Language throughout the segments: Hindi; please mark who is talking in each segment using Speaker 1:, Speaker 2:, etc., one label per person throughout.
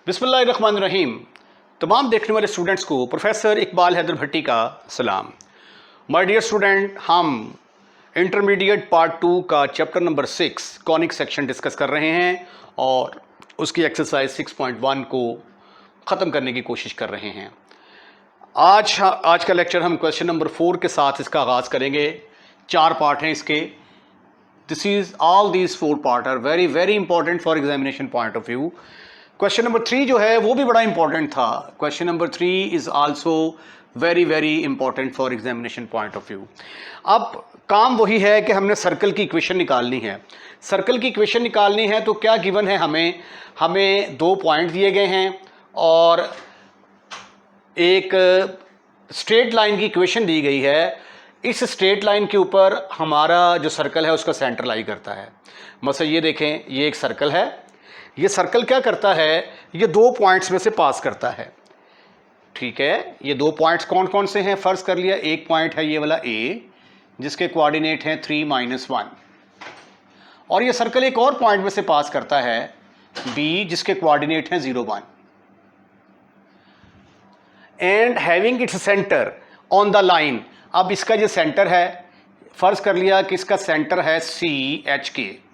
Speaker 1: बिस्मिल्लाहिर्रहमानिर्रहीम। तमाम देखने वाले स्टूडेंट्स को प्रोफेसर इकबाल हैदर भट्टी का सलाम। माय डियर स्टूडेंट, हम इंटरमीडिएट पार्ट 2 का chapter number 6 conic section discuss कर रहे हैं और उसकी एक्सरसाइज 6.1 को ख़त्म करने की कोशिश कर रहे हैं। आज का लेक्चर हम क्वेश्चन नंबर 4 के साथ इसका आगाज़ करेंगे। 4 पार्ट हैं इसके। all these 4 part are very very important for examination point of view. Question number 3 जो है वो भी बड़ा इंपॉर्टेंट था। Question number 3 is also very very important for examination point of view. अब काम वही है कि हमने सर्कल की इक्वेशन निकालनी है। सर्कल की इक्वेशन निकालनी है तो क्या गिवन है, हमें 2 पॉइंट दिए गए हैं और एक स्ट्रेट लाइन की इक्वेशन दी गई है। इस स्ट्रेट लाइन के ऊपर हमारा जो सर्कल है उसका सेंटर लाई करता है। मतलब ये देखें, ये एक सर्कल है। ये सर्कल क्या करता है, ये 2 पॉइंट्स में से पास करता है। ठीक है, ये 2 पॉइंट्स कौन कौन से हैं, फर्ज कर लिया एक पॉइंट है ये वाला ए जिसके कोऑर्डिनेट हैं 3-1 और ये सर्कल एक और पॉइंट में से पास करता है बी जिसके कोऑर्डिनेट हैं 0-1 and having its centre on the line. अब इसका जो सेंटर है, फर्ज कर लिया कि इसका सेंटर है CH के।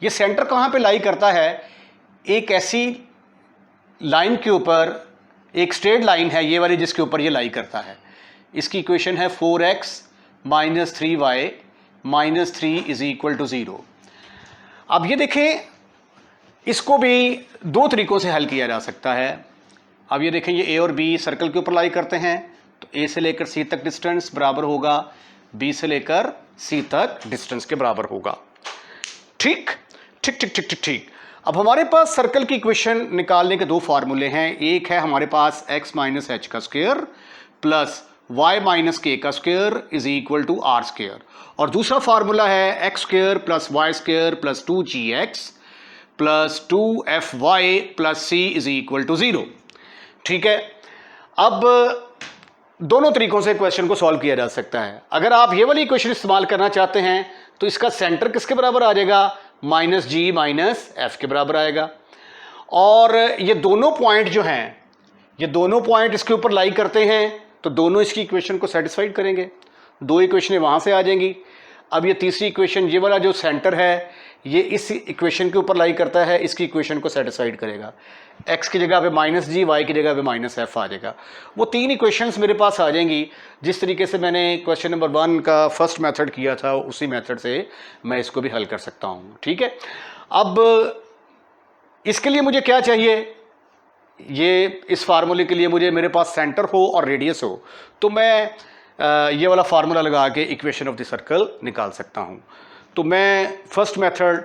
Speaker 1: ये सेंटर कहाँ पे लाई करता है, एक ऐसी लाइन के ऊपर, एक स्ट्रेट लाइन है ये वाली जिसके ऊपर ये लाई करता है। इसकी इक्वेशन है 4x - 3y - 3 = 0। अब ये देखें, इसको भी 2 तरीकों से हल किया जा सकता है। अब ये देखें, ये ए और बी सर्कल के ऊपर लाई करते हैं तो ए से लेकर सी तक डिस्टेंस बराबर होगा बी से लेकर सी तक डिस्टेंस के बराबर होगा। ठीक ठीक ठीक ठीक ठीक ठीक। अब हमारे पास सर्कल की इक्वेशन निकालने के 2 फार्मूले हैं। एक है हमारे पास x - h का स्क्वायर प्लस y - k का स्क्वायर = r² और दूसरा फार्मूला है x² + y² + 2gx + 2fy + c = 0। ठीक है, अब दोनों तरीकों से क्वेश्चन को सॉल्व किया जा सकता है। अगर आप ये वाली इक्वेशन इस्तेमाल करना चाहते हैं तो इसका सेंटर किसके बराबर आ जाएगा, -g - f के बराबर आएगा। और ये दोनों पॉइंट जो हैं, ये दोनों पॉइंट इसके ऊपर लाई करते हैं तो दोनों इसकी इक्वेशन को सेटिस्फाइड करेंगे। 2 इक्वेशनें वहाँ से आ जाएंगी। अब ये तीसरी इक्वेशन, ये वाला जो सेंटर है ये इस इक्वेशन के ऊपर लाई करता है, इसकी इक्वेशन को सेटिस्फाइड करेगा। x की जगह पे -g, y की जगह पे -f आ जाएगा। वो 3 इक्वेशंस मेरे पास आ जाएंगी। जिस तरीके से मैंने क्वेश्चन नंबर 1 का फर्स्ट मेथड किया था उसी मेथड से मैं इसको भी हल कर सकता हूँ। ठीक है, अब इसके लिए मुझे क्या चाहिए, ये इस फार्मूले के लिए मेरे पास सेंटर हो और रेडियस हो तो मैं ये वाला फार्मूला लगा के इक्वेशन ऑफ द सर्कल निकाल सकता हूँ। तो मैं फर्स्ट मेथड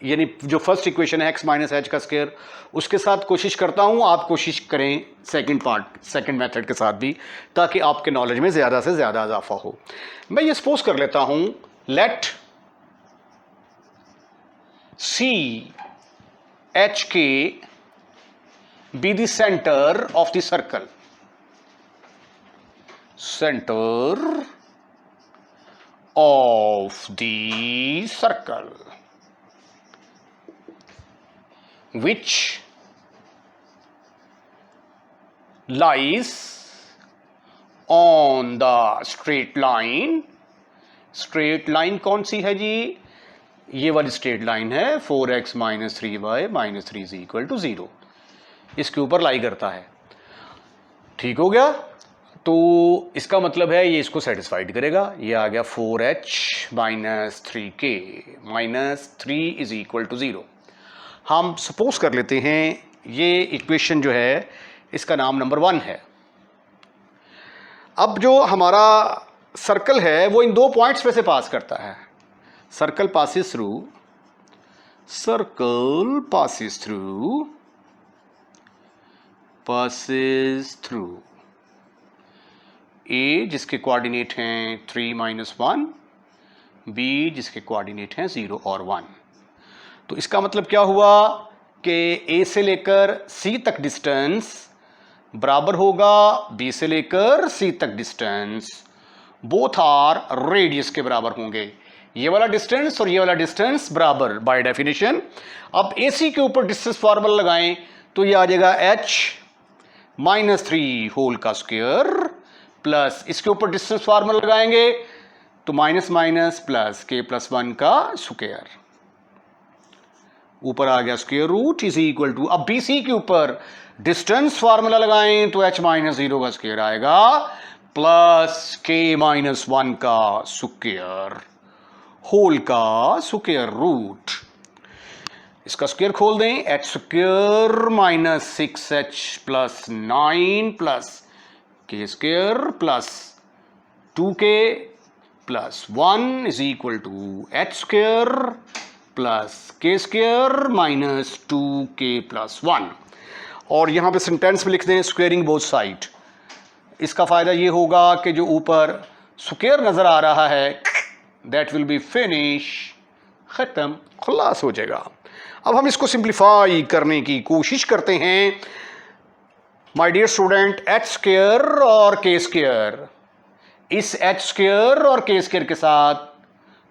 Speaker 1: यानी जो फर्स्ट इक्वेशन है x - h का स्क्वायर उसके साथ कोशिश करता हूँ। आप कोशिश करें सेकंड मेथड के साथ भी, ताकि आपके नॉलेज में ज़्यादा से ज़्यादा इजाफा हो। मैं ये सपोज कर लेता हूँ, let CH be the centre of the circle, center of the circle which lies on the straight line। Straight line कौन सी है जी, ये वाली स्ट्रेट लाइन है 4x - 3y - 3 = 0। इसके ऊपर लाई करता है। ठीक हो गया, तो इसका मतलब है ये इसको सेटिस्फाइड करेगा। ये आ गया 4h - 3k - 3 = 0। हम सपोज कर लेते हैं ये इक्वेशन जो है इसका नाम नंबर 1 है। अब जो हमारा सर्कल है वो इन 2 पॉइंट्स में से पास करता है। सर्कल पासिस थ्रू ए जिसके कोऑर्डिनेट हैं 3-1, बी जिसके कोऑर्डिनेट हैं 0 और 1। तो इसका मतलब क्या हुआ कि ए से लेकर सी तक डिस्टेंस बराबर होगा बी से लेकर सी तक डिस्टेंस, बोथ आर रेडियस के बराबर होंगे। ये वाला डिस्टेंस और ये वाला डिस्टेंस बराबर बाय डेफिनेशन। अब AC के ऊपर डिस्टेंस फार्मूला लगाएं तो ये आ जाएगा h -3 होल का स्क्वायर प्लस इसके ऊपर डिस्टेंस फार्मूला लगाएंगे तो माइनस माइनस प्लस k+1 का स्क्वायर, ऊपर आ गया square root is equal to, अब BC के ऊपर डिस्टेंस फार्मूला लगाएं तो h -0 का स्क्वायर आएगा प्लस k-1 का स्क्वायर होल का स्क्वायर रूट। इसका स्क्वायर खोल दें, h square minus 6h plus 9 plus k square plus 2k plus 1 is equal to h square plus k square minus 2k plus 1। और यहां पे सेंटेंस में लिख दें स्क्वेयरिंग बोथ साइड। इसका फायदा ये होगा कि जो ऊपर स्क्वायर नजर आ रहा है दैट विल बी फिनिश, खत्म, खुलास हो जाएगा। अब हम इसको सिंप्लीफाई करने की कोशिश करते हैं। My dear student, h square और k स्क्वायर इस h स्क्वायर और k स्क्वायर के साथ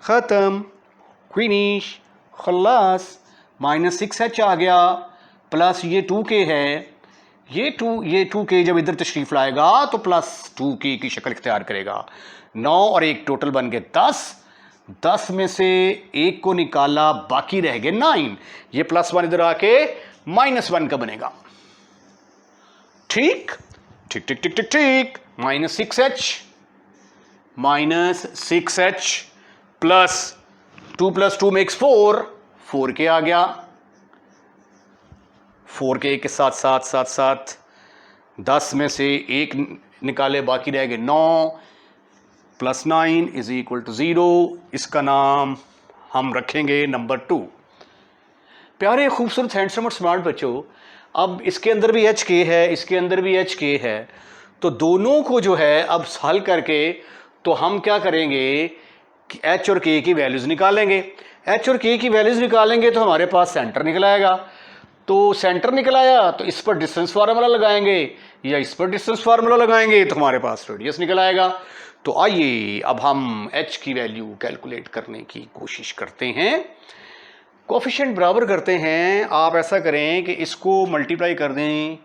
Speaker 1: खत्म, फिनिश, खलास। -6h आ गया प्लस ये 2k है, ये 2k जब इधर तशरीफ लाएगा तो प्लस 2k की शक्ल इख्तियार करेगा। 9 और 1 टोटल बन गए 10 में से 1 को निकाला, बाकी रह गए 9। ये +1 इधर आके -1 का बनेगा। ठीक ठीक ठीक ठीक ठीक ठीक -6h प्लस 2 + 2 मेक्स 4k आ गया। 4k के साथ साथ साथ साथ 10 में से 1 निकाले, बाकी रह गए 9 + 9 इज इक्वल टू 0। इसका नाम हम रखेंगे नंबर 2। प्यारे खूबसूरत हैंडसम और स्मार्ट बच्चों, अब इसके अंदर भी HK है, इसके अंदर भी HK है, तो दोनों को जो है अब हल करके तो हम क्या करेंगे कि H और K की वैल्यूज़ निकालेंगे। H और K की वैल्यूज़ निकालेंगे तो हमारे पास सेंटर निकल आएगा। तो सेंटर निकल आया तो इस पर डिस्टेंस फार्मूला लगाएंगे या इस पर डिस्टेंस फार्मूला लगाएंगे तो हमारे पास रेडियस निकल आएगा। तो आइए अब हम h की वैल्यू कैलकुलेट करने की कोशिश करते हैं। कोफिशिएंट बराबर करते हैं। आप ऐसा करें कि इसको मल्टीप्लाई कर दें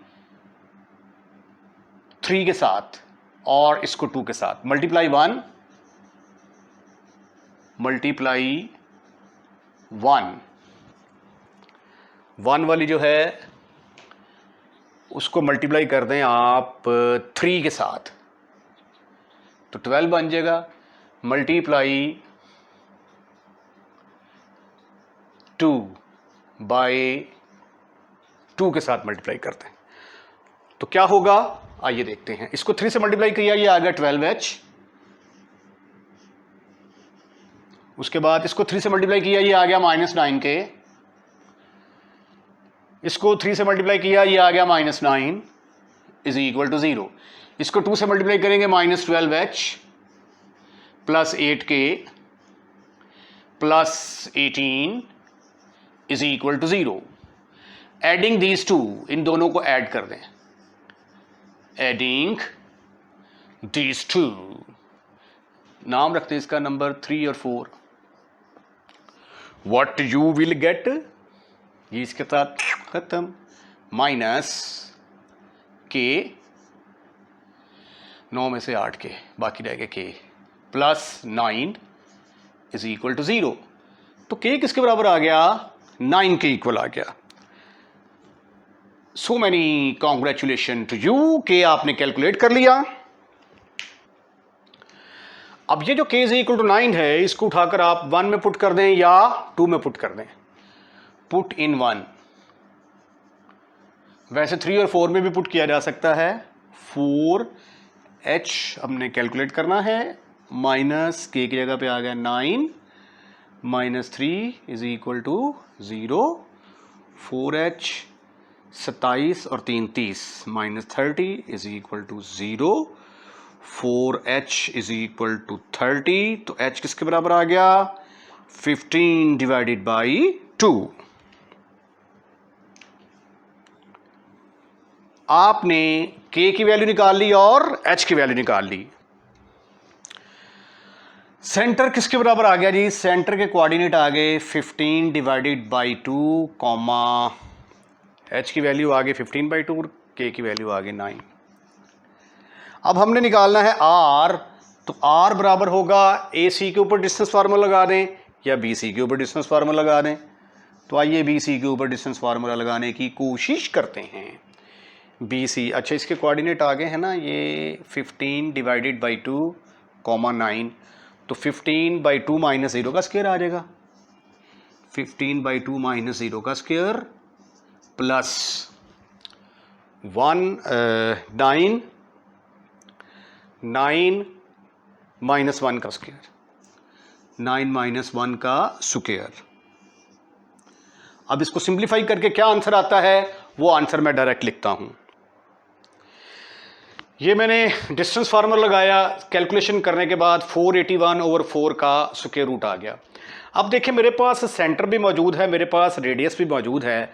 Speaker 1: 3 के साथ और इसको 2 के साथ। मल्टीप्लाई 1 वाली जो है उसको मल्टीप्लाई कर दें आप 3 के साथ तो 12 बन जाएगा। मल्टीप्लाई 2 बाय 2 के साथ मल्टीप्लाई करते हैं तो क्या होगा, आइए देखते हैं। इसको 3 से मल्टीप्लाई किया, ये आ गया 12h। उसके बाद इसको 3 से मल्टीप्लाई किया, ये आ गया -9k। इसको 3 से मल्टीप्लाई किया, ये आ गया -9 इज इक्वल टू 0। इसको 2 से मल्टीप्लाई करेंगे -12h plus 8k plus 18 is equal to 0। Adding these two, इन दोनों को ऐड कर दें। एडिंग दीज टू, नाम रखते हैं इसका नंबर 3 और 4। व्हाट यू विल गेट, ये इसके साथ खत्म, माइनस के 9 में से 8k, बाकी रह गए k plus 9 is equal to 0। तो k किसके बराबर आ गया, 9 के इक्वल आ गया। So many congratulation to you, k आपने कैलकुलेट कर लिया। अब ये जो k इज इक्वल टू 9 है, इसको उठाकर आप 1 में पुट कर दें या 2 में पुट कर दें। पुट इन 1, वैसे 3 और 4 में भी पुट किया जा सकता है। 4h हमने कैलकुलेट करना है, माइनस k की जगह पे आ गया 9 -3 इज इक्वल टू 0। 4h 27 और 3 30 -30 is equal to 0। 4h is equal to 30, तो h किसके बराबर आ गया, 15 डिवाइडेड बाई 2। आपने k की वैल्यू निकाल ली और h की वैल्यू निकाल ली। सेंटर किसके बराबर आ गया जी? सेंटर के कोऑर्डिनेट आ गए 15 डिवाइडेड बाई 2 कॉमा एच की वैल्यू आ गई 15/2, के की वैल्यू आ गई 9। अब हमने निकालना है आर, तो आर बराबर होगा ए सी के ऊपर डिस्टेंस फार्मूला लगा दें या बी सी के ऊपर डिस्टेंस फार्मूला लगा दें। तो आइए बी सी के ऊपर डिस्टेंस फार्मूला लगाने की कोशिश करते हैं। बी सी, अच्छा इसके कोऑर्डिनेट आ गए हैं ना, ये 15 डिवाइडेड बाई 2 कॉमा 9, तो 15/2 माइनस 0 का स्क्वायर आ जाएगा। 15/2 माइनस 0 का स्क्वायर प्लस 9 माइनस 1 का स्क्वायर, 9 माइनस 1 का स्क्वायर। अब इसको सिंप्लीफाई करके क्या आंसर आता है वो आंसर मैं डायरेक्ट लिखता हूं। ये मैंने डिस्टेंस फार्मूला लगाया, कैलकुलेशन करने के बाद 481/4 का स्क्वायर रूट आ गया। अब देखिए मेरे पास सेंटर भी मौजूद है, मेरे पास रेडियस भी मौजूद है,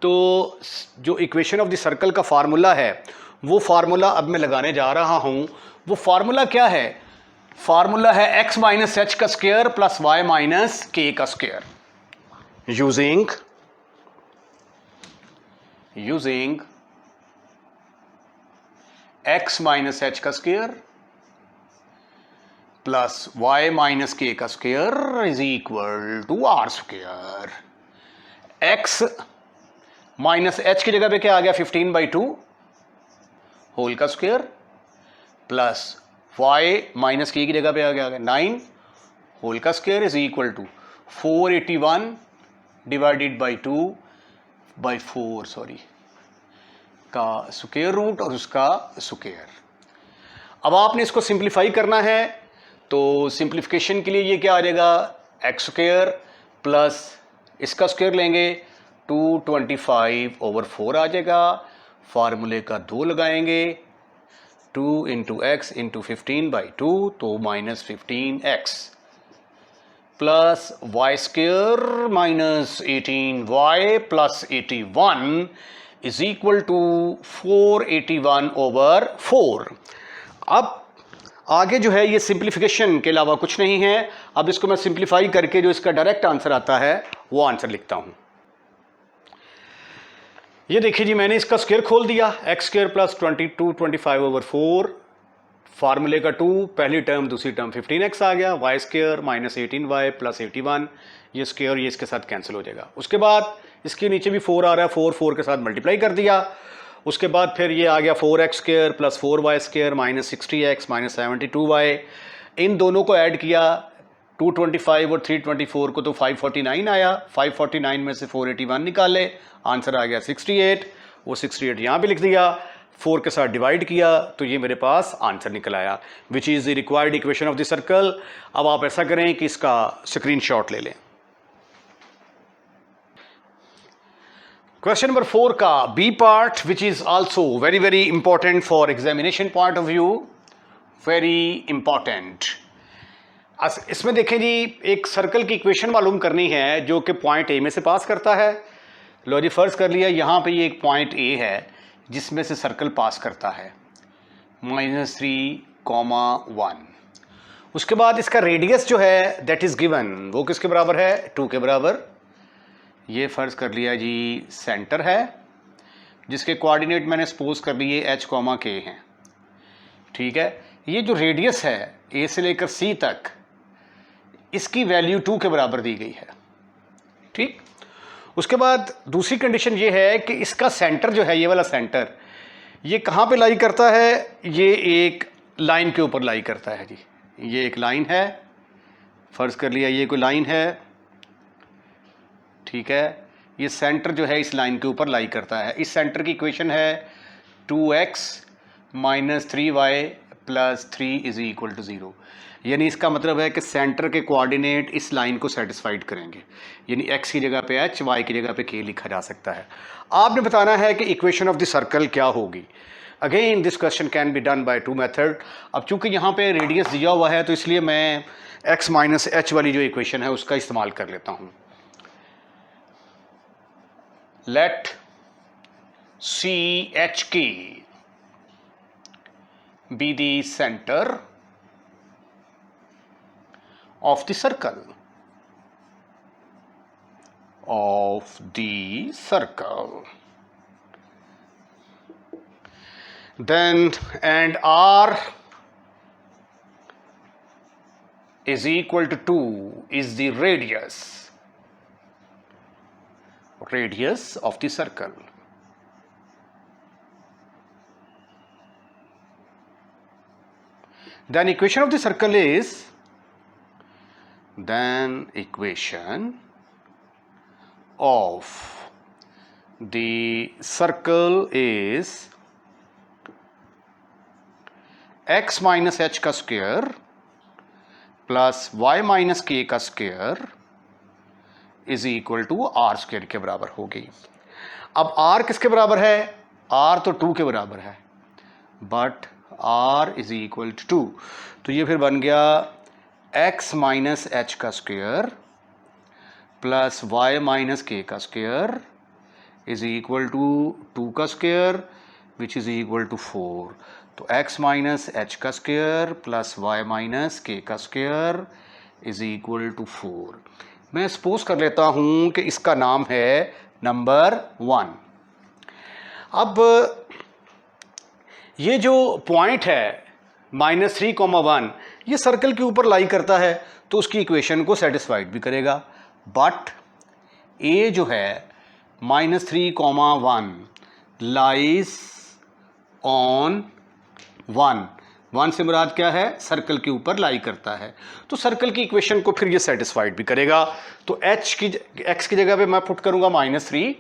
Speaker 1: तो जो इक्वेशन ऑफ द सर्कल का फार्मूला है वो फार्मूला अब मैं लगाने जा रहा हूं। वो फार्मूला क्या है? फार्मूला है x माइनस एच का square plus y minus K का square using x minus H का square plus y minus K का square is equal to R square. x minus H की जगह पे क्या आ गया? 15/2 होल का स्क्वायर प्लस y माइनस के की जगह पे आ गया 9 होल का square is equal to 481 divided by 2/4 का स्क्वायर रूट और उसका स्क्वायर। अब आपने इसको सिंप्लीफाई करना है, तो सिंप्लीफिकेशन के लिए ये क्या आ जाएगा? एक्स स्क्वायर प्लस इसका स्क्वायर लेंगे 225/4 आ जाएगा। फार्मूले का 2 लगाएंगे, 2 इंटू एक्स इंटू 15/2 तो minus 15x plus Y square minus 18y plus 81 is equal to 481/4। अब आगे जो है ये सिंप्लीफिकेशन के अलावा कुछ नहीं है। अब इसको मैं सिंप्लीफाई करके जो इसका डायरेक्ट आंसर आता है वो आंसर लिखता हूं। ये देखिए जी, मैंने इसका स्क्वायर खोल दिया, एक्स स्क्वायर प्लस 2225/4 फार्मूले का 2, पहली टर्म दूसरी टर्म 15x आ गया, Y square minus 18y plus 81, ये स्क्वायर ये इसके साथ कैंसिल हो जाएगा। उसके बाद इसके नीचे भी 4 आ रहा है, 4 के साथ मल्टीप्लाई कर दिया। उसके बाद फिर ये आ गया 4x square plus 4y square minus 60x minus 72y। इन दोनों को ऐड किया, 225 और 324 को तो 549 आया, 549 में से 481 निकाले, आंसर आ गया 68। वो 68 यहाँ पे लिख दिया, 4 के साथ डिवाइड किया तो ये मेरे पास आंसर निकल आया, which is the required equation of the circle. अब आप ऐसा करें कि इसका स्क्रीनशॉट ले लें। क्वेश्चन नंबर 4 का B part, which is also very very important for examination point of view, very important. इसमें देखें जी, एक सर्कल की इक्वेशन मालूम करनी है जो कि पॉइंट ए में से पास करता है। लो जी, फर्ज कर लिया यहाँ पे ये एक पॉइंट ए है जिसमें से सर्कल पास करता है -3,1। उसके बाद इसका रेडियस जो है दैट इज गिवन, वो किसके बराबर है? 2 के बराबर। ये फर्ज कर लिया जी सेंटर है जिसके कोऑर्डिनेट मैंने सपोज कर लिए h, k हैं, ठीक है। ये जो रेडियस है ए से लेकर सी तक, इसकी वैल्यू 2 के बराबर दी गई है, ठीक। उसके बाद दूसरी कंडीशन ये है कि इसका सेंटर जो है, ये वाला सेंटर, ये कहाँ पे लाई करता है? ये एक लाइन के ऊपर लाई करता है जी। ये एक लाइन है, फर्ज कर लिया ये कोई लाइन है, ठीक है। ये सेंटर जो है इस लाइन के ऊपर लाई करता है। इस सेंटर की इक्वेशन है 2x minus 3y plus 3 is equal to 0। यानी इसका मतलब है कि सेंटर के कोऑर्डिनेट इस लाइन को सेटिस्फाइड करेंगे, यानी x की जगह पे h, y की जगह पे k लिखा जा सकता है। आपने बताना है कि इक्वेशन ऑफ द सर्कल क्या होगी। Again this question can be done by 2 method. अब चूंकि यहाँ पे रेडियस दिया हुआ है तो इसलिए मैं x माइनस एच वाली जो इक्वेशन है उसका इस्तेमाल कर लेता हूँ। Let CHK be the center of the circle, then and r is equal to 2 is the radius of the circle. Then equation of the circle is, equation of the circle is x minus h का square plus y minus k का square is equal to R square के बराबर होगी। अब r किसके बराबर है? r तो 2 के बराबर है, but r is equal to 2, तो ये फिर बन गया x माइनस h का square plus y minus k का स्क्वायर इज इक्वल टू 2 का square which is equal to 4। तो x माइनस h का square plus y minus k का स्क्वायर इज इक्वल टू 4। मैं सपोज कर लेता हूं कि इसका नाम है नंबर 1। अब ये जो पॉइंट है -3,1 ये सर्कल के ऊपर लाई करता है, तो उसकी इक्वेशन को सेटिस्फाइड भी करेगा। बट ए जो है -3,1 लाइज ऑन 1 से मुराद क्या है? सर्कल के ऊपर लाई करता है, तो सर्कल की इक्वेशन को फिर ये सेटिस्फाइड भी करेगा। तो x की जगह पे मैं पुट करूंगा -3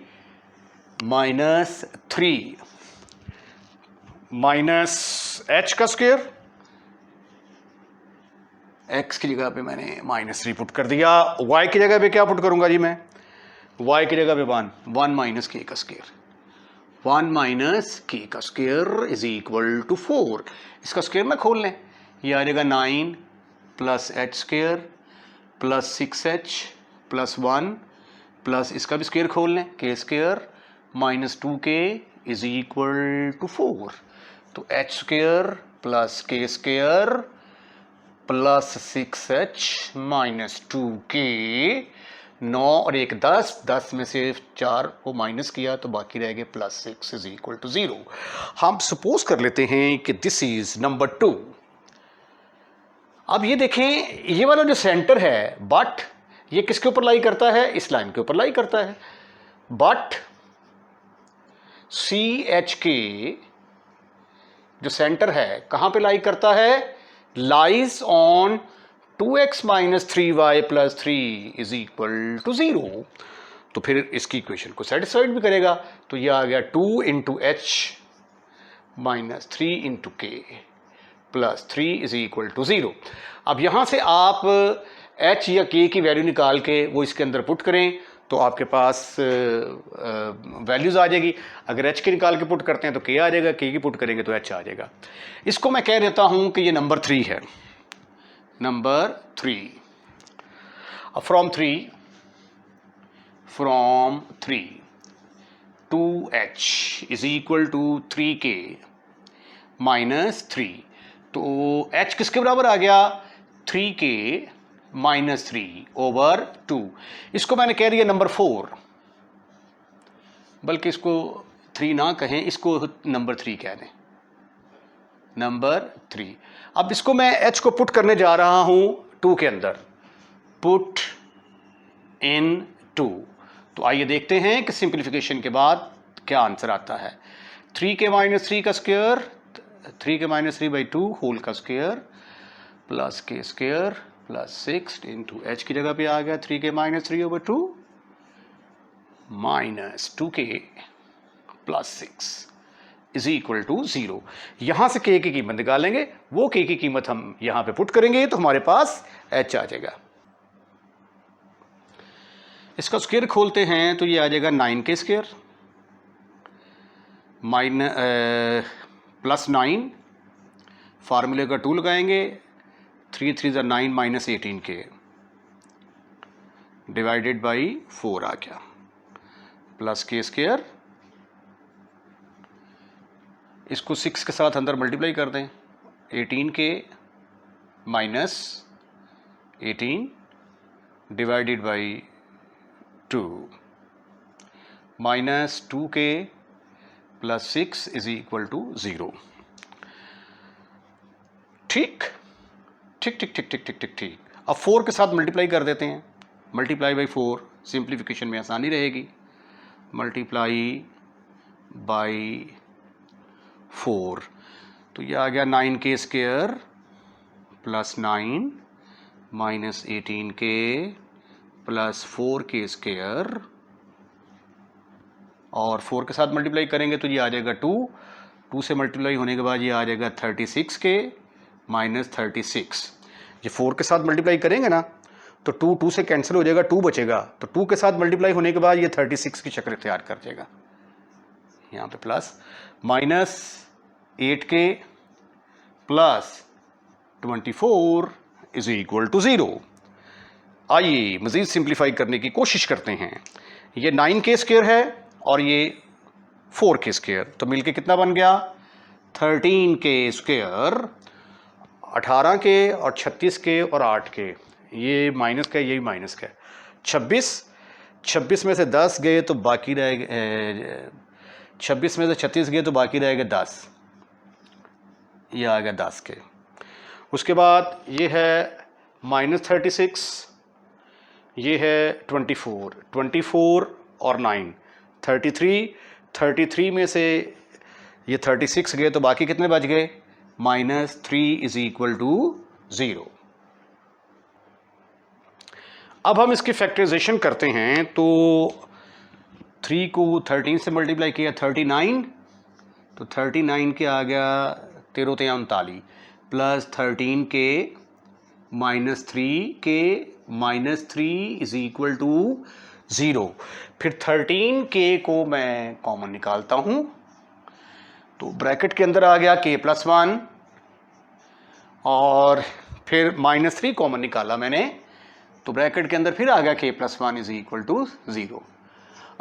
Speaker 1: माइनस h का स्क्वायर, x की जगह पे मैंने -3 पुट कर दिया। y की जगह पे क्या पुट करूंगा जी मैं? y की जगह पे 1 माइनस k का स्क्वायर, 1 माइनस k का स्क्वायर इज इक्वल टू 4। इसका स्क्वायर में खोल लें, ये आ जाएगा 9 plus h square plus 6h plus 1 plus इसका भी स्क्वायर खोल लें k square minus 2k is equal to 4। तो h square plus k square plus 6h minus 2k, 9 और 1 10 में से 4 को माइनस किया तो बाकी रह गए प्लस 6 इज इक्वल टू 0। हम सपोज कर लेते हैं कि दिस इज नंबर 2। अब ये देखें, ये वाला जो सेंटर है, बट ये किसके ऊपर लाई करता है? इस लाइन के ऊपर लाई करता है। बट CHK जो सेंटर है कहां पे लाई करता है? Lies on 2x minus 3y plus 3 is equal to 0। तो फिर इसकी इक्वेशन को सेटिस्फाइड भी करेगा। तो ये आ गया 2 इंटू एच माइनस 3 इंटू के प्लस 3 इज इक्वल टू 0। अब यहां से आप h या k की वैल्यू निकाल के वो इसके अंदर पुट करें तो आपके पास वैल्यूज आ जाएगी। अगर h की निकाल के पुट करते हैं तो k आ जाएगा, k की पुट करेंगे तो h आ जाएगा। इसको मैं कह देता हूं कि ये नंबर 3 है, number 3। From 3 2h is equal to 3k minus 3। तो h किसके बराबर आ गया? 3k minus 3 over 2। इसको मैंने कह दिया नंबर 4, बल्कि इसको 3 ना कहें, इसको नंबर 3 कह दें, नंबर 3। अब इसको मैं h को पुट करने जा रहा हूं 2 के अंदर, पुट इन 2। तो आइए देखते हैं कि सिंप्लीफिकेशन के बाद क्या आंसर आता है। 3k माइनस 3 का square, 3k minus 3 by 2 whole का square plus k square plus 6 into h की जगह पे आ गया 3k minus 3 over 2 minus 2k plus 6 is equal to 0। यहां से k की कीमत निकालेंगे, वो k की कीमत हम यहां पे पुट करेंगे तो हमारे पास h आ जाएगा। इसका स्क्वायर खोलते हैं तो ये आ जाएगा 9k स्क्वायर प्लस 9, फार्मूले का 2 लगाएंगे, 3 3 ज़ा 9 माइनस 18k डिवाइडेड बाई 4 आ गया, प्लस k स्क्वायर। इसको 6 के साथ अंदर मल्टीप्लाई कर दें, 18k minus 18 divided by 2 minus 2k plus 6 is equal to 0। ठीक ठीक ठीक ठीक ठीक ठीक ठीक ठीक। अब 4 के साथ मल्टीप्लाई कर देते हैं, मल्टीप्लाई बाई 4, सिंप्लीफिकेशन में आसानी रहेगी। मल्टीप्लाई बाई 4 तो ये आ गया 9k square plus 9 minus 18k plus 4k square, और 4 के साथ मल्टीप्लाई करेंगे तो ये आ जाएगा 2 से मल्टीप्लाई होने के बाद ये आ जाएगा 36k माइनस 36। ये 4 के साथ मल्टीप्लाई करेंगे ना तो 2 से कैंसिल हो जाएगा, 2 बचेगा, तो 2 के साथ मल्टीप्लाई होने के बाद ये 36 की शक्ल तैयार कर जाएगा। यहाँ पे plus minus 8k plus 24 is equal to 0। आइए मज़ीद सिंप्लीफाई करने की कोशिश करते हैं। ये 9k स्क्वायर है और ये 4k स्क्वायर, तो मिलके कितना बन गया 13k स्क्वायर। 18k और 36k और 8k, ये माइनस का, ये माइनस का, 26 में से 10 गए तो बाकी रह गए, 26 में से 36 गए तो बाकी रहेगा 10, ये आ गया 10 के। उसके बाद ये है माइनस 36, ये है 24 और 9 33 में से ये 36 गए तो बाकी कितने बच गए, -3 इज इक्वल टू 0। अब हम इसकी फैक्टराइजेशन करते हैं तो 3 को 13 से मल्टीप्लाई किया 39, तो 39 के आ गया 13 39 plus 13k minus 3k minus 3 is equal to 0। फिर 13k को मैं कॉमन निकालता हूं तो ब्रैकेट के अंदर आ गया k प्लस 1 और फिर -3 कॉमन निकाला मैंने तो ब्रैकेट के अंदर फिर आ गया k plus 1 is equal to 0।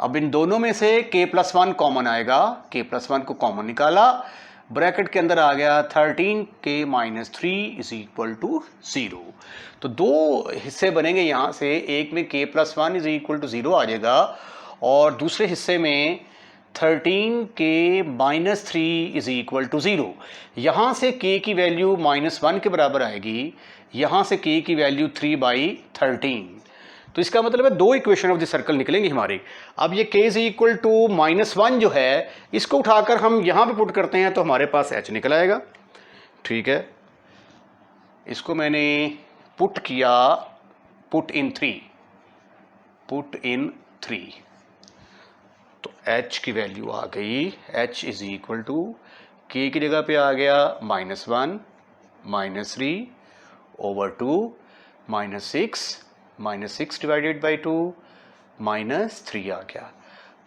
Speaker 1: अब इन दोनों में से k प्लस 1 कॉमन आएगा, k प्लस 1 को कॉमन निकाला, ब्रैकेट के अंदर आ गया 13k minus 3 is equal to 0। तो दो हिस्से बनेंगे यहाँ से, एक में k plus 1 is equal to 0 आ जाएगा और दूसरे हिस्से में 13k minus 3 is equal to 0। यहाँ से k की वैल्यू -1 के बराबर आएगी, यहाँ से k की वैल्यू 3/13। तो इसका मतलब है दो इक्वेशन ऑफ द सर्कल निकलेंगे हमारे। अब ये k इज इक्वल टू -1 जो है, इसको उठाकर हम यहाँ पे पुट करते हैं तो हमारे पास h निकल आएगा। ठीक है, इसको मैंने पुट किया, पुट इन 3, तो h की वैल्यू आ गई, h is equal to k की जगह पे आ गया -1 -3 ओवर 2 -6 डिवाइडेड बाई 2 -3 आ गया।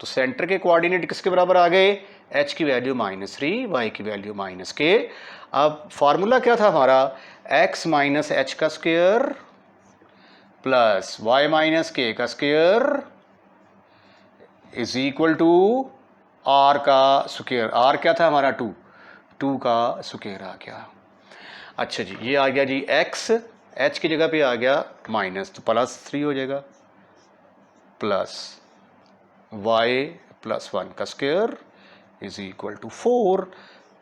Speaker 1: तो सेंटर के कोऑर्डिनेट किसके बराबर आ गए, h की वैल्यू -3, y की वैल्यू -k। अब फार्मूला क्या था हमारा, x माइनस h का square plus y minus k का square is equal to r का स्क्वायर। r क्या था हमारा 2 का स्क्वायर आ गया। अच्छा जी, ये आ गया जी x, h की जगह पे आ गया माइनस, तो +3 हो जाएगा, प्लस y प्लस 1 का स्क्वायर इज इक्वल टू 4,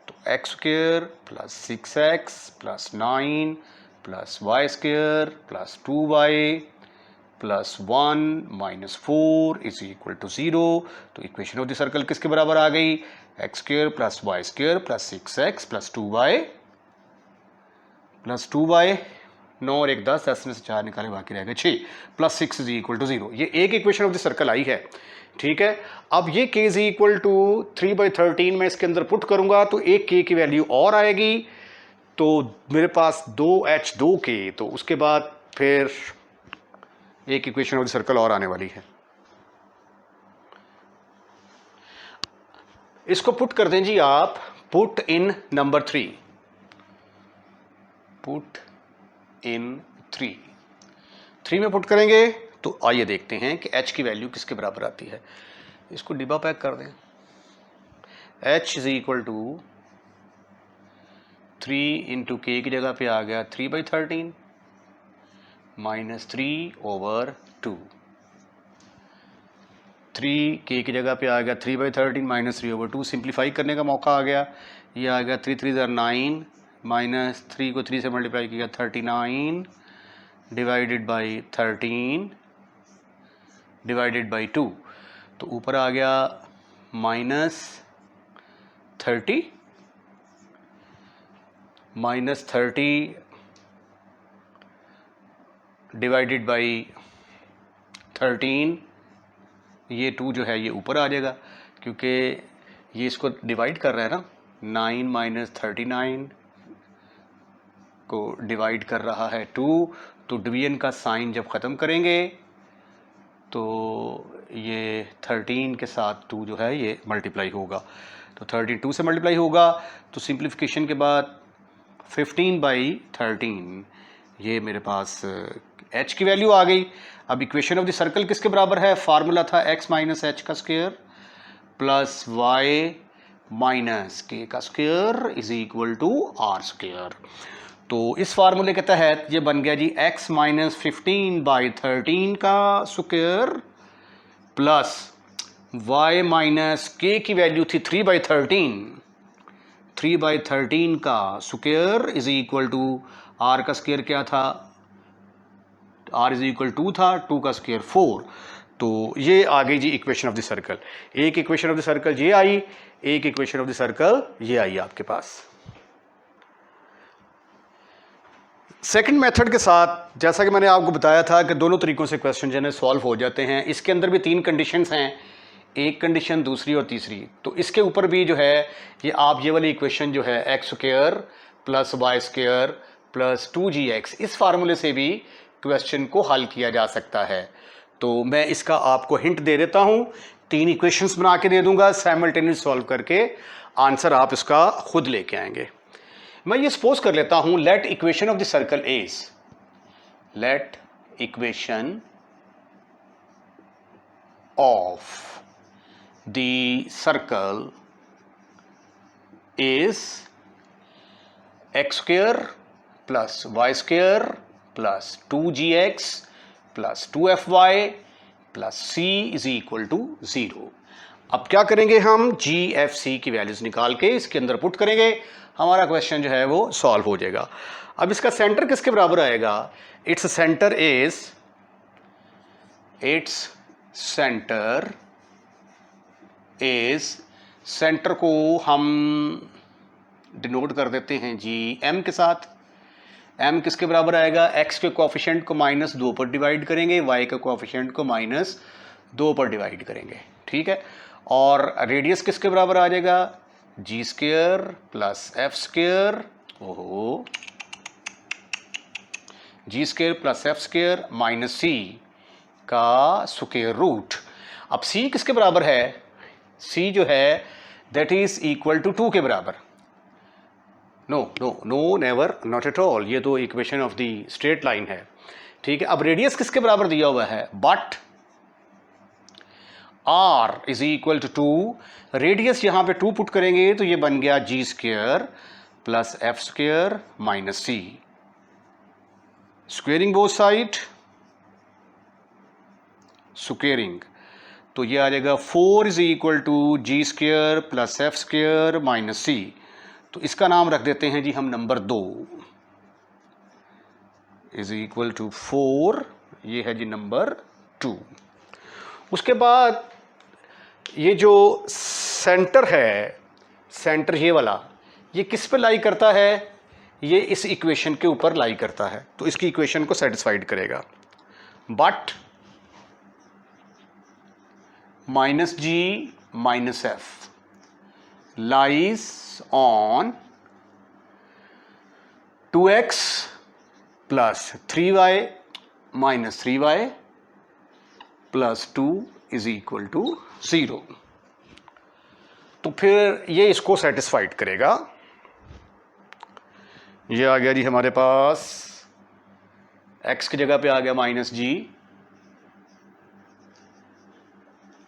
Speaker 1: तो x square plus 6x plus 9 plus y square plus 2y plus 1 minus 4 is equal to 0। तो इक्वेशन ऑफ द सर्कल किसके बराबर आ गई, x square plus y square plus 6x plus 2y 9 और 1 10 में से 4 निकाले बाकी रह गए 6 प्लस 6 इज इक्वल टू 0। ये एक equation of the circle I है। ठीक है, अब ये k इज इक्वल टू 3/13 में इसके अंदर पुट करूंगा तो एक k की वैल्यू और आएगी, तो मेरे पास 2h 2k, तो उसके बाद फिर एक इक्वेशन ऑफ द सर्कल और आने वाली है। इसको पुट कर दें जी आप, put in number 3, put in 3 में पुट करेंगे तो आइए देखते हैं कि h की वैल्यू किसके बराबर आती है। इसको डिब्बा पैक कर दें, h is equal to 3 into k की जगह पे आ गया 3/13 -3/2। 3 के की जगह पे आ गया 3/13 -3/2। सिंप्लीफाई करने का मौका आ गया, ये आ गया 3 3 9, -3 को 3 से मल्टीप्लाई किया 39 डिवाइडेड बाई 13 डिवाइडेड बाई 2। तो ऊपर आ गया -30 डिवाइडेड बाई 13। ये 2 जो है ये ऊपर आ जाएगा, क्योंकि ये इसको डिवाइड कर रहा है ना, 9 - 39 को डिवाइड कर रहा है 2। तो डिवीजन का साइन जब ख़त्म करेंगे तो ये 13 के साथ 2 जो है ये मल्टीप्लाई होगा। तो 13 2 से मल्टीप्लाई होगा, तो सिंप्लीफिकेशन के बाद 15/13 ये मेरे पास h की वैल्यू आ गई। अब इक्वेशन ऑफ द सर्कल किसके बराबर है? फार्मूला था x - h का स्क्वायर प्लस y - k का square is equal to r square. तो इस फार्मूले के तहत ये बन गया जी x - 15/13 का स्क्वायर प्लस y - k की वैल्यू थी 3/13 का square is equal to r का स्क्वायर क्या था? r इज इक्वल 2 था, 2 का स्क्वायर 4। तो ये आ गई जी इक्वेशन ऑफ द सर्कल। एक इक्वेशन ऑफ द सर्कल ये आई, एक इक्वेशन ऑफ द सर्कल ये आई आपके पास। सेकंड मेथड के साथ जैसा कि मैंने आपको बताया था कि दोनों तरीकों से क्वेश्चन जो है सॉल्व हो जाते हैं। इसके अंदर भी 3 कंडीशंस हैं, एक कंडीशन, दूसरी और तीसरी। तो इसके ऊपर भी जो है ये आप ये वाली इक्वेशन जो है x square plus Y square plus 2gx, इस फार्मूले से भी क्वेश्चन को हल किया जा सकता है। तो मैं इसका आपको हिंट दे देता हूं, 3 इक्वेशंस बना के दे दूंगा, साइमल्टेनियस सॉल्व करके आंसर आप इसका खुद लेके आएंगे। मैं ये सपोज कर लेता हूं, let equation of the circle is, let equation of the circle is x square plus Y square plus 2gx plus 2fy plus c is equal to 0। अब क्या करेंगे हम? g f c की वैल्यूज निकाल के इसके अंदर पुट करेंगे, हमारा क्वेश्चन जो है वो सॉल्व हो जाएगा। अब इसका सेंटर किसके बराबर आएगा? इट्स सेंटर इज सेंटर को हम डिनोट कर देते हैं जी m के साथ। m किसके बराबर आएगा? x के कोएफिशिएंट को -2 पर डिवाइड करेंगे, y के कोएफिशिएंट को -2 पर डिवाइड करेंगे, ठीक है। और रेडियस किसके बराबर आ जाएगा? g square plus f square, ओहो, g square plus f square minus c का स्क्वायर रूट। अब c किसके बराबर है? c जो है दैट इज इक्वल टू 2 के बराबर। No no no, never, not at all, ये तो equation of the straight line है, ठीक है। अब रेडियस किसके बराबर दिया हुआ है? But r is equal to 2, radius यहां पे 2 पुट करेंगे तो ये बन गया g square plus f square minus c, squaring both side, squaring, तो ये आ जाएगा 4 is equal to g square plus f square minus c। तो इसका नाम रख देते हैं जी हम नंबर 2 इज इक्वल टू 4, ये है जी नंबर 2। उसके बाद ये जो सेंटर है, सेंटर ये वाला, ये किस पे लाई करता है? ये इस इक्वेशन के ऊपर लाई करता है, तो इसकी इक्वेशन को सेटिस्फाइड करेगा। But -g - f lies on 2x plus 3y minus 3y plus 2 is equal to 0। तो फिर ये इसको सेटिस्फाइड करेगा। ये आ गया जी हमारे पास, x की जगह पे आ गया -g,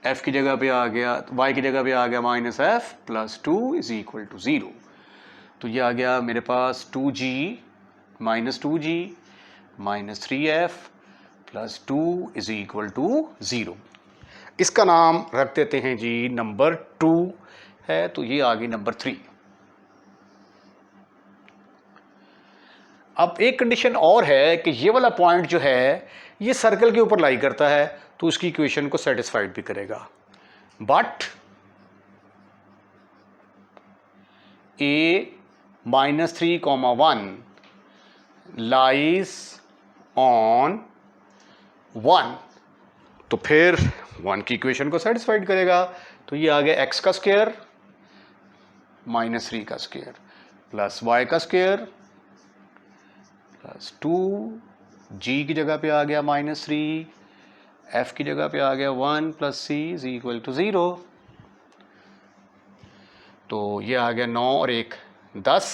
Speaker 1: f की जगह पे आ गया, y की जगह पे आ गया -f plus 2 is equal to 0। तो ये आ गया मेरे पास 2g minus 3f plus 2 is equal to 0। इसका नाम रख देते हैं जी नंबर 2 है, तो ये आ गई नंबर 3। अब एक कंडीशन और है कि ये वाला पॉइंट जो है ये सर्कल के ऊपर लाई करता है, तो उसकी इक्वेशन को सेटिस्फाइड भी करेगा। बट a -3, 1 लाइज ऑन 1, तो फिर 1 की इक्वेशन को सेटिस्फाइड करेगा। तो ये आ गया x का स्क्वायर -3 का स्क्वायर प्लस y का स्क्वायर प्लस 2, g की जगह पे आ गया -3, f की जगह पे आ गया 1 plus c is equal to 0। तो ये आ गया 9 और 1 10,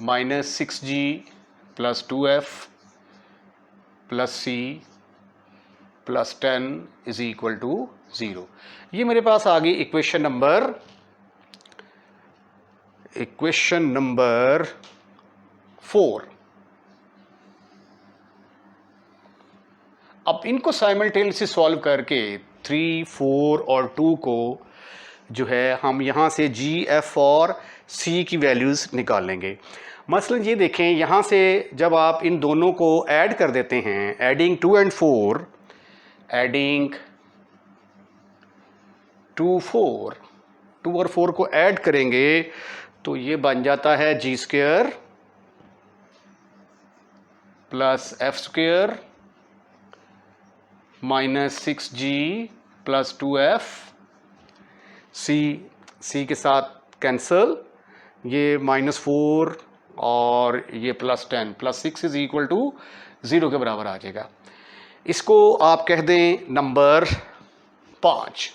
Speaker 1: -6g plus 2f plus c plus 10 is equal to 0। ये मेरे पास आ गई इक्वेशन नंबर 4। अब इनको साइमल्टेनियसली सॉल्व करके 3, 4 और 2 को जो है हम यहाँ से g, f और c की वैल्यूज़ निकालेंगे। मसलन ये देखें, यहाँ से जब आप इन दोनों को ऐड कर देते हैं, एडिंग 2 and 4, एडिंग 2, 4, 2 और 4 को ऐड करेंगे तो ये बन जाता है g square plus f square -6g plus 2f, c के साथ कैंसल, ये -4 और ये +10 प्लस 6 इज इक्वल टू 0 के बराबर आ जाएगा। इसको आप कह दें नंबर 5।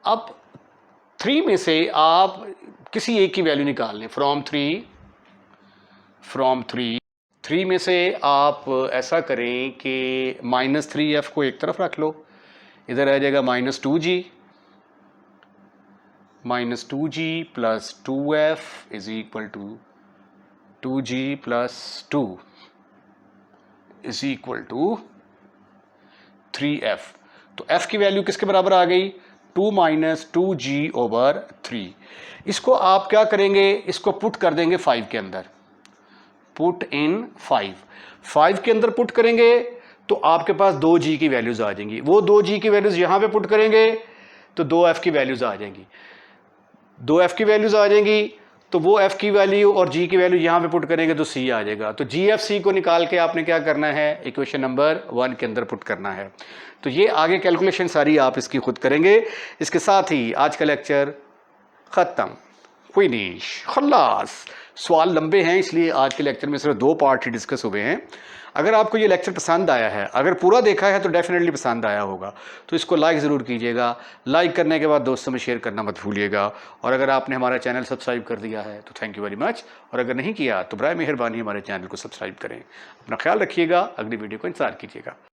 Speaker 1: अब 3 में से आप किसी एक की वैल्यू निकाल लें, फ्रॉम 3 में से आप ऐसा करें कि -3f को एक तरफ रख लो, इधर आ जाएगा -2g plus 2f is equal to 2g plus 2 is equal to 3f। तो f की वैल्यू किसके बराबर आ गई? 2 - 2g/3। इसको आप क्या करेंगे, इसको पुट कर देंगे 5 के अंदर, पुट इन 5 के अंदर पुट करेंगे तो आपके पास 2g की वैल्यूज़ आ जाएंगी। वो 2g की वैल्यूज़ यहाँ पे पुट करेंगे तो 2f की वैल्यूज़ आ जाएंगी, 2f की वैल्यूज़ आ जाएंगी, तो वो f की वैल्यू और g की वैल्यू यहाँ पे पुट करेंगे तो c आ जाएगा। तो gfc को निकाल के आपने क्या करना है, इक्वेशन नंबर 1 के अंदर पुट करना है। तो ये आगे कैलकुलेशन सारी आप इसकी खुद करेंगे। इसके साथ ही आज का लेक्चर ख़त्म, फिनिश, खल्लास। सवाल लंबे हैं इसलिए आज के लेक्चर में सिर्फ 2 पार्ट ही डिस्कस हुए हैं। अगर आपको ये लेक्चर पसंद आया है, अगर पूरा देखा है तो डेफिनेटली पसंद आया होगा, तो इसको लाइक ज़रूर कीजिएगा। लाइक करने के बाद दोस्तों में शेयर करना मत भूलिएगा। और अगर आपने हमारा चैनल सब्सक्राइब कर दिया है तो थैंक यू वेरी मच, और अगर नहीं किया तो बराए मेहरबानी हमारे चैनल को सब्सक्राइब करें। अपना ख्याल रखिएगा, अगली वीडियो को इंतज़ार कीजिएगा।